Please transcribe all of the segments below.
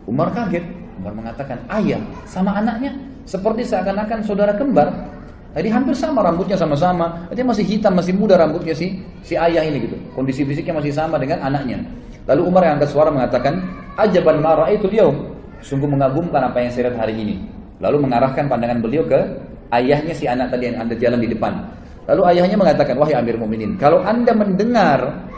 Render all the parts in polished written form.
Umar kaget. Umar mengatakan, ayah sama anaknya seperti seakan-akan saudara kembar. Jadi hampir sama rambutnya sama-sama. Dia masih hitam, masih muda rambutnya si ayah ini gitu. Kondisi fisiknya masih sama dengan anaknya. Lalu Umar yang angkat suara mengatakan, ajaban ma ra'aitul yaum. Sungguh mengagumkan apa yang saya lihat hari ini. Lalu mengarahkan pandangan beliau ke ayahnya si anak tadi yang ada jalan di depan. Lalu ayahnya mengatakan, wahai Amir Mukminin, kalau Anda mendengar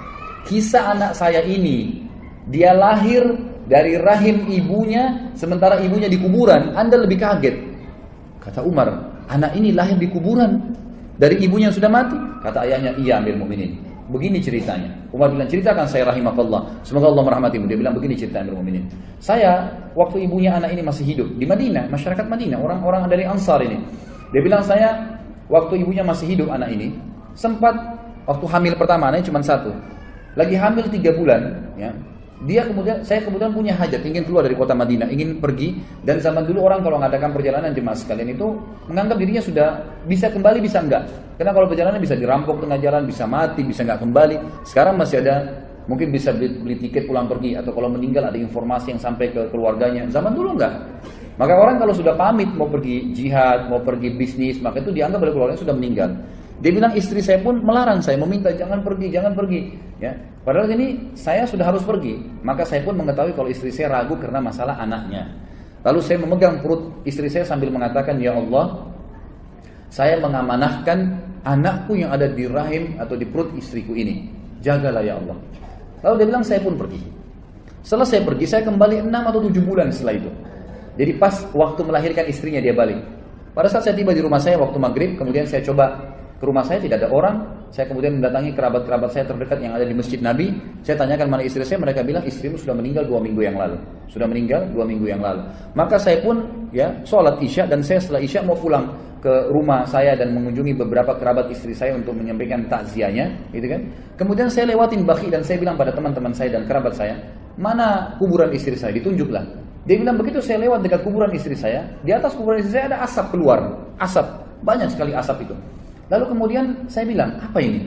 kisah anak saya ini, dia lahir dari rahim ibunya, sementara ibunya di kuburan, Anda lebih kaget. Kata Umar, anak ini lahir di kuburan dari ibunya yang sudah mati? Kata ayahnya, iya Amir Mukminin. Begini ceritanya. Umar bilang, ceritakan saya rahimakallah. Semoga Allah merahmatimu. Dia bilang, begini cerita Amir Mukminin. Saya, waktu ibunya anak ini masih hidup di Madinah, masyarakat Madinah, orang-orang dari Ansar ini. Dia bilang, saya, waktu ibunya masih hidup anak ini, sempat, waktu hamil pertama, anaknya cuma 1. Lagi hamil 3 bulan, ya. Saya kemudian punya hajat, ingin keluar dari kota Madinah, ingin pergi. Dan zaman dulu orang kalau mengadakan perjalanan jemaah sekalian itu menganggap dirinya sudah bisa kembali, bisa enggak. Karena kalau perjalanan bisa dirampok tengah jalan, bisa mati, bisa enggak kembali. Sekarang masih ada, mungkin bisa beli tiket pulang pergi, atau kalau meninggal ada informasi yang sampai ke keluarganya. Zaman dulu enggak. Maka orang kalau sudah pamit mau pergi jihad, mau pergi bisnis, maka itu dianggap oleh keluarganya sudah meninggal. Dia bilang, istri saya pun melarang saya, meminta jangan pergi, ya. Padahal ini saya sudah harus pergi. Maka saya pun mengetahui kalau istri saya ragu karena masalah anaknya. Lalu saya memegang perut istri saya sambil mengatakan, ya Allah, saya mengamanahkan anakku yang ada di rahim atau di perut istriku ini. Jagalah ya Allah. Lalu dia bilang, saya pun pergi. Setelah saya pergi, saya kembali 6 atau 7 bulan setelah itu. Jadi pas waktu melahirkan istrinya dia balik. Pada saat saya tiba di rumah saya waktu maghrib, kemudian saya coba ke rumah saya, tidak ada orang. Saya kemudian mendatangi kerabat-kerabat saya terdekat yang ada di Masjid Nabi. Saya tanyakan mana istri saya, mereka bilang istrimu sudah meninggal 2 minggu yang lalu. Sudah meninggal 2 minggu yang lalu. Maka saya pun ya sholat Isya, dan saya setelah Isya mau pulang ke rumah saya dan mengunjungi beberapa kerabat istri saya untuk menyampaikan takziahnya, gitu kan. Kemudian saya lewatin Baqi dan saya bilang pada teman-teman saya dan kerabat saya, mana kuburan istri saya? Ditunjuklah. Dia bilang, begitu saya lewat dekat kuburan istri saya, di atas kuburan istri saya ada asap keluar. Asap, banyak sekali asap itu. Lalu kemudian saya bilang, apa ini?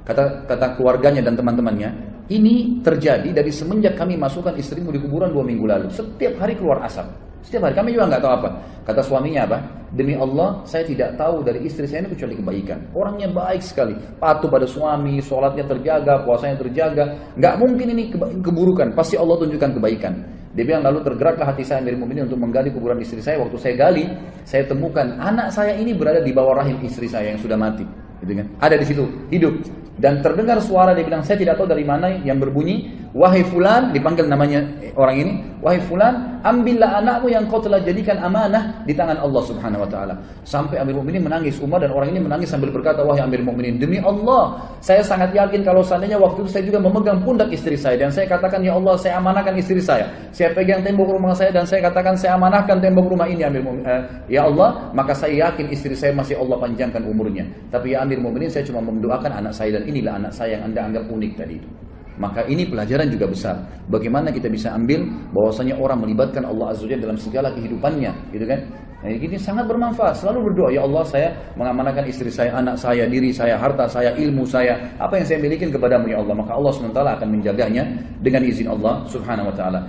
Kata keluarganya dan teman-temannya, ini terjadi dari semenjak kami masukkan istrimu di kuburan 2 minggu lalu. Setiap hari keluar asap. Setiap hari, kami juga nggak tahu apa. Kata suaminya apa? Demi Allah, saya tidak tahu dari istri saya ini kecuali kebaikan. Orangnya baik sekali, patuh pada suami, sholatnya terjaga, puasanya terjaga. Nggak mungkin ini keburukan, pasti Allah tunjukkan kebaikan. Dia bilang, lalu tergeraklah hati saya Amir Mukminin untuk menggali kuburan istri saya. Waktu saya gali, saya temukan anak saya ini berada di bawah rahim istri saya yang sudah mati. Gitu kan? Ada di situ, hidup. Dan terdengar suara, dia bilang, saya tidak tahu dari mana yang berbunyi, wahai fulan, dipanggil namanya orang ini, wahai fulan, ambillah anakmu yang kau telah jadikan amanah di tangan Allah Subhanahu wa taala. Sampai Amir Mukminin menangis, Umar dan orang ini menangis sambil berkata, wahai Amir Mukminin, demi Allah, saya sangat yakin kalau seandainya waktu itu saya juga memegang pundak istri saya dan saya katakan, ya Allah, saya amanahkan istri saya. Saya pegang tembok rumah saya dan saya katakan, saya amanahkan tembok rumah ini, Amir Mukminin. Ya Allah, maka saya yakin istri saya masih Allah panjangkan umurnya. Tapi ya Amir Mukminin, saya cuma mendoakan anak saya, dan inilah anak saya yang Anda anggap unik tadi itu. Maka ini pelajaran juga besar. Bagaimana kita bisa ambil bahwasanya orang melibatkan Allah Azza wa Jalla dalam segala kehidupannya, gitu kan? Nah, ini sangat bermanfaat. Selalu berdoa, ya Allah, saya mengamanahkan istri saya, anak saya, diri saya, harta saya, ilmu saya, apa yang saya miliki kepadamu ya Allah. Maka Allah SWT akan menjaganya dengan izin Allah Subhanahu wa taala.